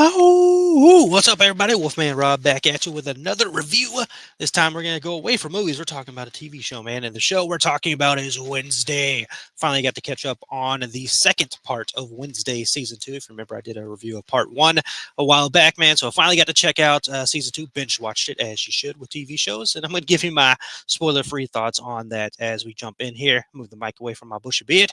Oh, what's up, everybody? Wolfman Rob back at you with another review. This time we're going to go away from movies. We're talking about a TV show, man. And the show we're talking about is Wednesday. Finally got to catch up on the second part of Wednesday season two. If you remember, I did a review of part one a while back, man. So I finally got to check out season two, binge watched it as you should with TV shows. And I'm going to give you my spoiler free thoughts on that as we jump in here. Move the mic away from my bushy beard.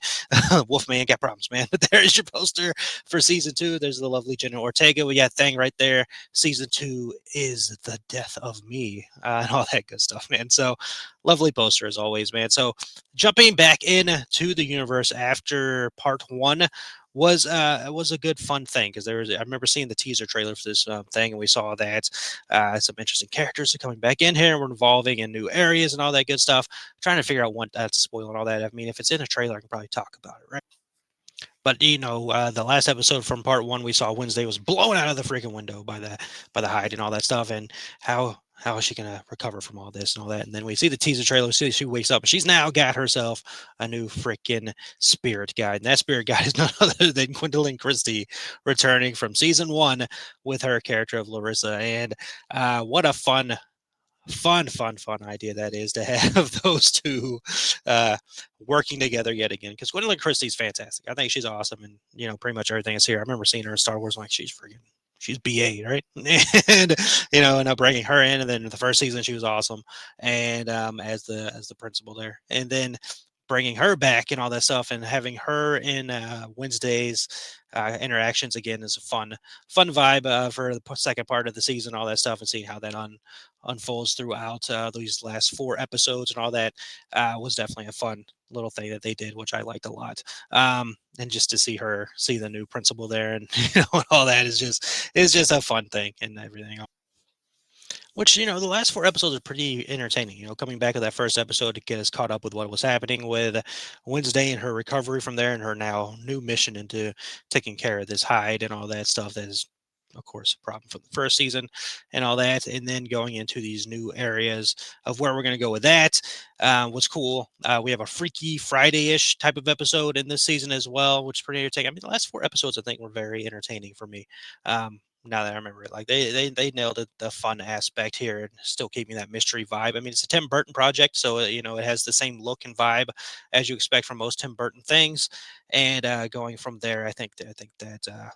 Wolfman got problems, man. But there's your poster for season two. There's the lovely Jenna Ortega. We got Thang right there. Season two is the death of me and all that good stuff, man. So lovely poster as always, man. So jumping back into the universe after part one was a good fun thing because there was I remember seeing the teaser trailer for this thing and we saw that some interesting characters are coming back in here. We're evolving in new areas and all that good stuff. Trying to figure out what that's spoiling all that. I mean, if it's in a trailer, I can probably talk about it, right? But the last episode from part one, we saw Wednesday was blown out of the freaking window by the hide and all that stuff, and how is she gonna recover from all this and all that? And then we see the teaser trailer. See, she wakes up and she's now got herself a new freaking spirit guide, and that spirit guide is none other than Gwendolyn Christie returning from season one with her character of Larissa. And what a fun idea that is to have those two uh, working together yet again. Because Gwendolyn Christie's fantastic. I think she's awesome, and pretty much everything is here. I remember seeing her in Star Wars, like she's BA, right? And and bringing her in, and then in the first season she was awesome, and as the principal there, and then bringing her back and all that stuff, and having her in Wednesday's interactions again is a fun vibe for the second part of the season, all that stuff, and seeing how that unfolds throughout these last four episodes and all that was definitely a fun little thing that they did, which I liked a lot. And just to see the new principal there, and and all that is just a fun thing and everything. Which the last four episodes are pretty entertaining. Coming back to that first episode to get us caught up with what was happening with Wednesday and her recovery from there, and her now new mission into taking care of this hide and all that stuff that is of course a problem from the first season and all that, and then going into these new areas of where we're going to go with that. What's cool, we have a Freaky Friday-ish type of episode in this season as well, which is pretty entertaining. I mean, the last four episodes I think were very entertaining for me. Now that I remember it, like they nailed it, the fun aspect here, and still keeping that mystery vibe. I mean, it's a Tim Burton project, so it has the same look and vibe as you expect from most Tim Burton things. And going from there, I think that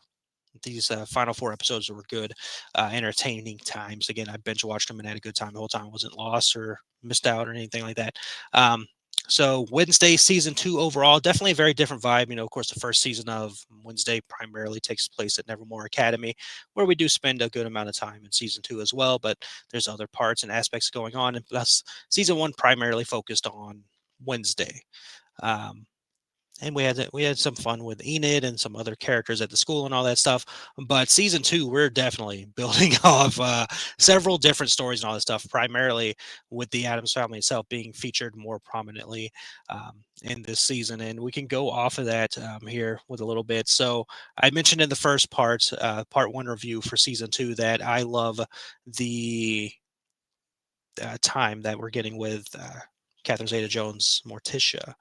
these final four episodes were good, entertaining times. Again, I binge watched them and had a good time the whole time. I wasn't lost or missed out or anything like that. Um, so Wednesday season two overall, definitely a very different vibe. Of course, the first season of Wednesday primarily takes place at Nevermore Academy, where we do spend a good amount of time in season two as well. But there's other parts and aspects going on, and plus season one primarily focused on Wednesday. Um, and we had some fun with Enid and some other characters at the school and all that stuff. But season two, we're definitely building off several different stories and all that stuff, primarily with the Adams family itself being featured more prominently in this season. And we can go off of that here with a little bit. So I mentioned in the first part one review for season two, that I love the time that we're getting with Catherine Zeta-Jones Morticia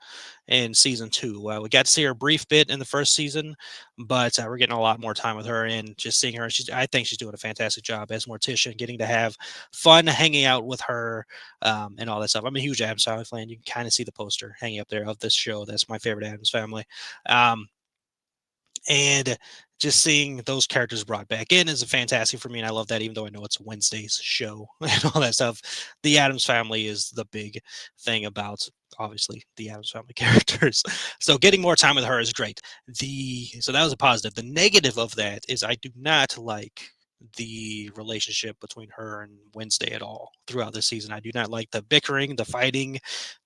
in season two. We got to see her a brief bit in the first season, but we're getting a lot more time with her, and just seeing her. I think she's doing a fantastic job as Morticia, and getting to have fun hanging out with her and all that stuff. I'm a huge Adams Family fan. You can kind of see the poster hanging up there of this show. That's my favorite Adams Family. And just seeing those characters brought back in is fantastic for me, and I love that. Even though I know it's Wednesday's show and all that stuff, the Adams Family is the big thing about obviously the Adams Family characters. So getting more time with her is great. So that was a positive. The negative of that is I do not like the relationship between her and Wednesday at all throughout the season. I do not like the bickering, the fighting,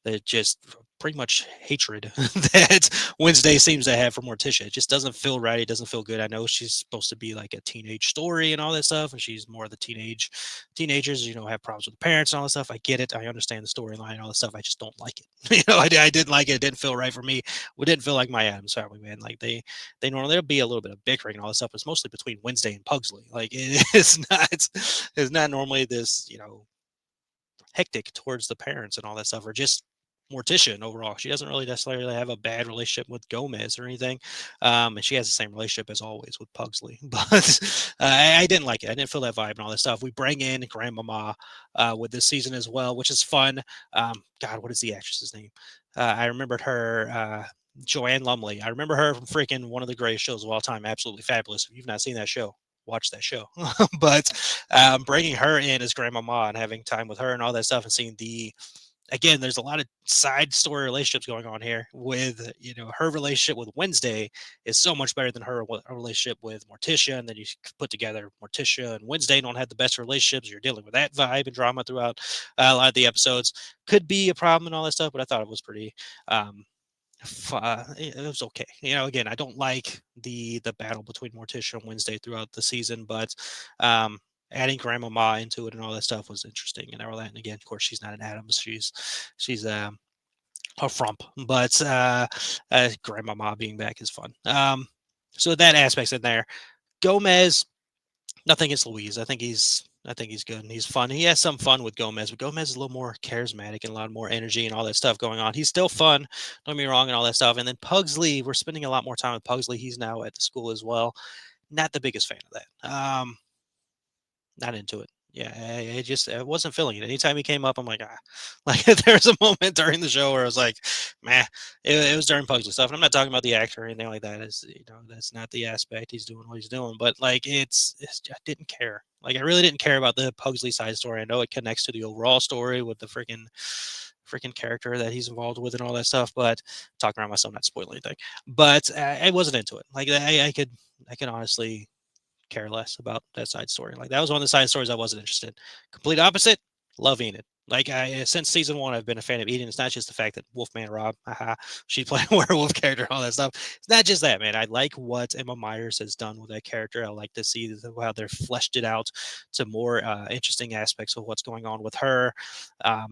the just pretty much hatred that Wednesday seems to have for Morticia. It just doesn't feel right. It doesn't feel good. I know she's supposed to be like a teenage story and all that stuff, and she's more of the teenagers, have problems with the parents and all that stuff. I get it. I understand the storyline and all that stuff. I just don't like it. I didn't like it. It didn't feel right for me. It didn't feel like my Adams Family, man. Like they normally, there'll be a little bit of bickering and all that stuff. It's mostly between Wednesday and Pugsley. Like it's not normally this, hectic towards the parents and all that stuff, or just Morticia and overall. She doesn't really necessarily have a bad relationship with Gomez or anything. And she has the same relationship as always with Pugsley. But I didn't like it. I didn't feel that vibe and all that stuff. We bring in Grandmama with this season as well, which is fun. God, what is the actress's name? I remembered her. Joanne Lumley. I remember her from freaking one of the greatest shows of all time. Absolutely fabulous. If you've not seen that show, watch that show. But bringing her in as Grandmama and having time with her and all that stuff and seeing the again, there's a lot of side story relationships going on here with, her relationship with Wednesday is so much better than her relationship with Morticia. And then you put together Morticia and Wednesday don't have the best relationships. You're dealing with that vibe and drama throughout a lot of the episodes. Could be a problem and all that stuff, but I thought it was pretty, it was okay. Again, I don't like the battle between Morticia and Wednesday throughout the season, but um, adding Grandmama into it and all that stuff was interesting and all that. And again, of course, she's not an Adams; she's a frump, but Grandmama being back is fun. So that aspect's in there. Gomez, nothing against Louise. I think he's good and he's fun. He has some fun with Gomez, but Gomez is a little more charismatic and a lot more energy and all that stuff going on. He's still fun, don't get me wrong, and all that stuff. And then Pugsley, we're spending a lot more time with Pugsley. He's now at the school as well. Not the biggest fan of that. Not into it. Yeah, I wasn't feeling it. Anytime he came up, I'm like, ah. Like there was a moment during the show where I was like, meh. It was during Pugsley stuff, and I'm not talking about the actor or anything like that. That's not the aspect. He's doing what he's doing, but like I didn't care. Like I really didn't care about the Pugsley side story. I know it connects to the overall story with the freaking character that he's involved with and all that stuff. But talking around myself, not spoiling anything. But I wasn't into it. Like I could honestly care less about that side story. Like that was one of the side stories I wasn't interested in. Complete opposite, love Enid. Like since season one, I've been a fan of Eden. It's not just the fact that Wolfman Rob, haha, she played a werewolf character, all that stuff. It's not just that, man. I like what Emma Myers has done with that character. I like to see how they're fleshed it out to more interesting aspects of what's going on with her,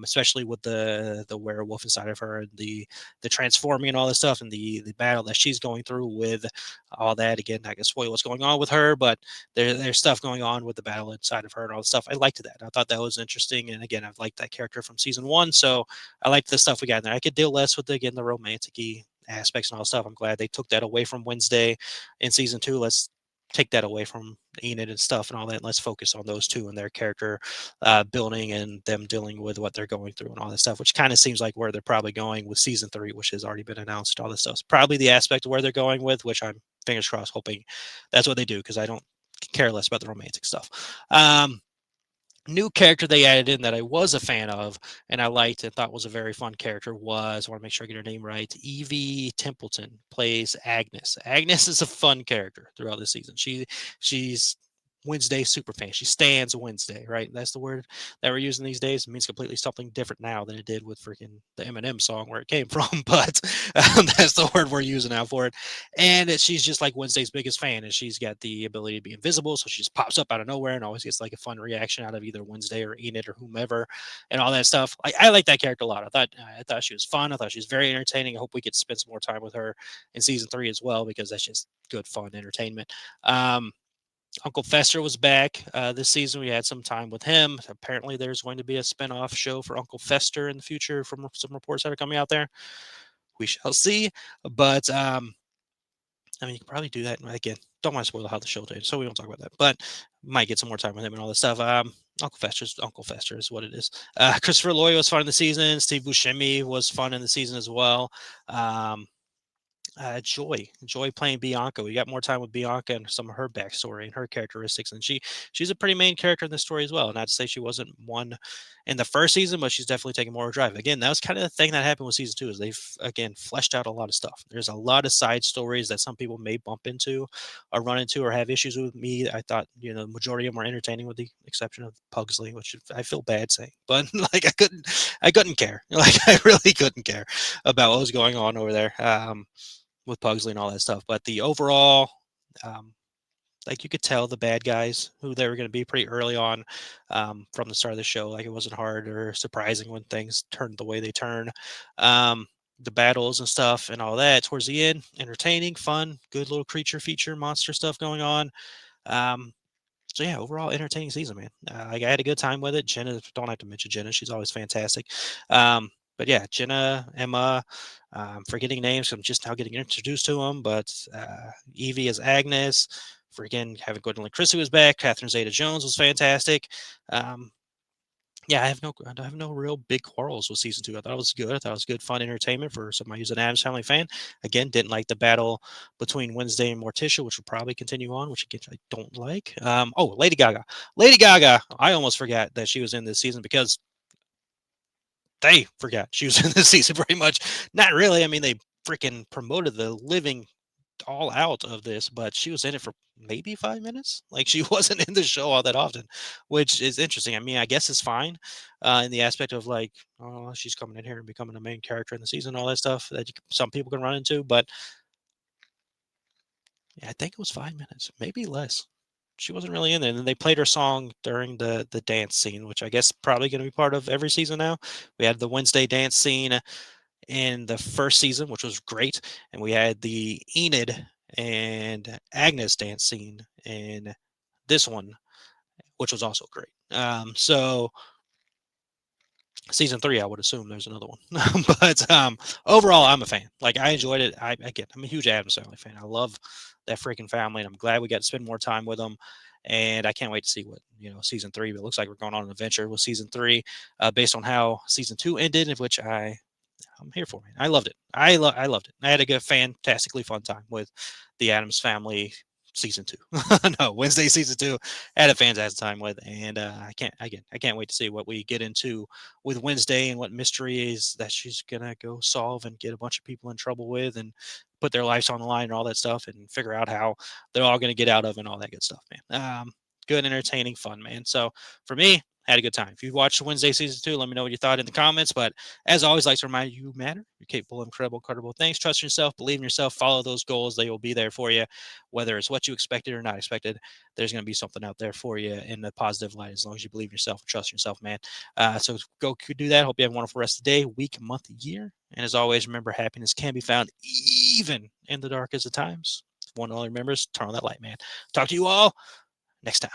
especially with the werewolf inside of her and the transforming and all this stuff and the battle that she's going through with all that. Again, not gonna spoil what's going on with her, but there's stuff going on with the battle inside of her and all the stuff. I liked that. I thought that was interesting. And again, I've liked that character from season one. So I liked the stuff we got in there. I could deal less with the romantic aspects and all the stuff. I'm glad they took that away from Wednesday in season two. Let's take that away from Enid and stuff and all that. Let's focus on those two and their character building and them dealing with what they're going through and all that stuff, which kind of seems like where they're probably going with season three, which has already been announced. All this stuff is probably the aspect of where they're going with, which I'm fingers crossed hoping that's what they do because I don't care less about the romantic stuff. New character they added in that I was a fan of and I liked and thought was a very fun character was, I want to make sure I get her name right, Evie Templeton plays Agnes. Agnes is a fun character throughout the season. She's Wednesday super fan. She stands Wednesday, right? That's the word that we're using these days. It means completely something different now than it did with freaking the Eminem song where it came from, but that's the word we're using now for it. And she's just like Wednesday's biggest fan, and she's got the ability to be invisible, so she just pops up out of nowhere and always gets like a fun reaction out of either Wednesday or Enid or whomever, and all that stuff. I like that character a lot. I thought she was fun. I thought she was very entertaining. I hope we get to spend some more time with her in season three as well because that's just good fun entertainment. Uncle Fester was back this season. We had some time with him. Apparently, there's going to be a spinoff show for Uncle Fester in the future from some reports that are coming out there. We shall see. But I mean, you can probably do that. Again, don't want to spoil how the show did, so we don't talk about that. But might get some more time with him and all this stuff. Uncle Fester is what it is. Christopher Lloyd was fun in the season. Steve Buscemi was fun in the season as well. Joy playing Bianca. We got more time with Bianca and some of her backstory and her characteristics, and she's a pretty main character in the story as well. Not to say she wasn't one in the first season, but she's definitely taking more drive. Again, that was kind of the thing that happened with season two is they've again fleshed out a lot of stuff. There's a lot of side stories that some people may bump into or run into or have issues with. Me, I thought the majority of them were entertaining with the exception of Pugsley, which I feel bad saying, but like I couldn't care. Like I really couldn't care about what was going on over there. With Pugsley and all that stuff. But the overall, um, like you could tell the bad guys who they were going to be pretty early on from the start of the show. Like it wasn't hard or surprising when things turned the way they turn. The battles and stuff and all that towards the end, entertaining, fun, good little creature feature, monster stuff going on. Um, so yeah, overall entertaining season, man. Like I had a good time with it. Jenna, don't have to mention Jenna; she's always fantastic. but yeah, Jenna, Emma, forgetting names. I'm just now getting introduced to them. But Evie as Agnes. Freaking having Gwendolyn Christie was back. Catherine Zeta-Jones was fantastic. Um, yeah, I have no real big quarrels with season two. I thought it was good. I thought it was good, fun entertainment for somebody who's an Adams Family fan. Again, didn't like the battle between Wednesday and Morticia, which will probably continue on, which again I don't like. Oh, Lady Gaga. Lady Gaga. I almost forgot that she was in this season because they forgot she was in this season pretty much. Not really. I mean, they freaking promoted the living all out of this, but she was in it for maybe 5 minutes. Like she wasn't in the show all that often, which is interesting. I mean, I guess it's fine in the aspect of like, oh, she's coming in here and becoming a main character in the season, all that stuff that some people can run into. But yeah, I think it was 5 minutes, maybe less. She wasn't really in there. And then they played her song during the dance scene, which I guess probably going to be part of every season now. We had the Wednesday dance scene in the first season, which was great, and we had the Enid and Agnes dance scene in this one, which was also great. So season three, I would assume there's another one, but overall, I'm a fan. Like I enjoyed it. I'm a huge Addams Family fan. I love that freaking family, and I'm glad we got to spend more time with them. And I can't wait to see what season three. But it looks like we're going on an adventure with season three, based on how season two ended, in which I'm here for it. I loved it. I loved it. I had a good, fantastically fun time with the Adams Family season two. No, Wednesday season two. I had a fantastic time with, and I can't wait to see what we get into with Wednesday and what mysteries that she's gonna go solve and get a bunch of people in trouble with and put their lives on the line and all that stuff and figure out how they're all gonna get out of and all that good stuff, man. Good, entertaining, fun, man. So for me, had a good time. If you watched Wednesday season two, let me know what you thought in the comments. But as always, like to remind you, you matter. You're capable, incredible, credible things. Trust yourself, believe in yourself, follow those goals. They will be there for you, whether it's what you expected or not expected. There's going to be something out there for you in the positive light as long as you believe in yourself and trust yourself, man. So go do that. Hope you have a wonderful rest of the day, week, month, year. And as always, remember happiness can be found even in the darkest of times. If one only remembers, turn on that light, man. Talk to you all next time.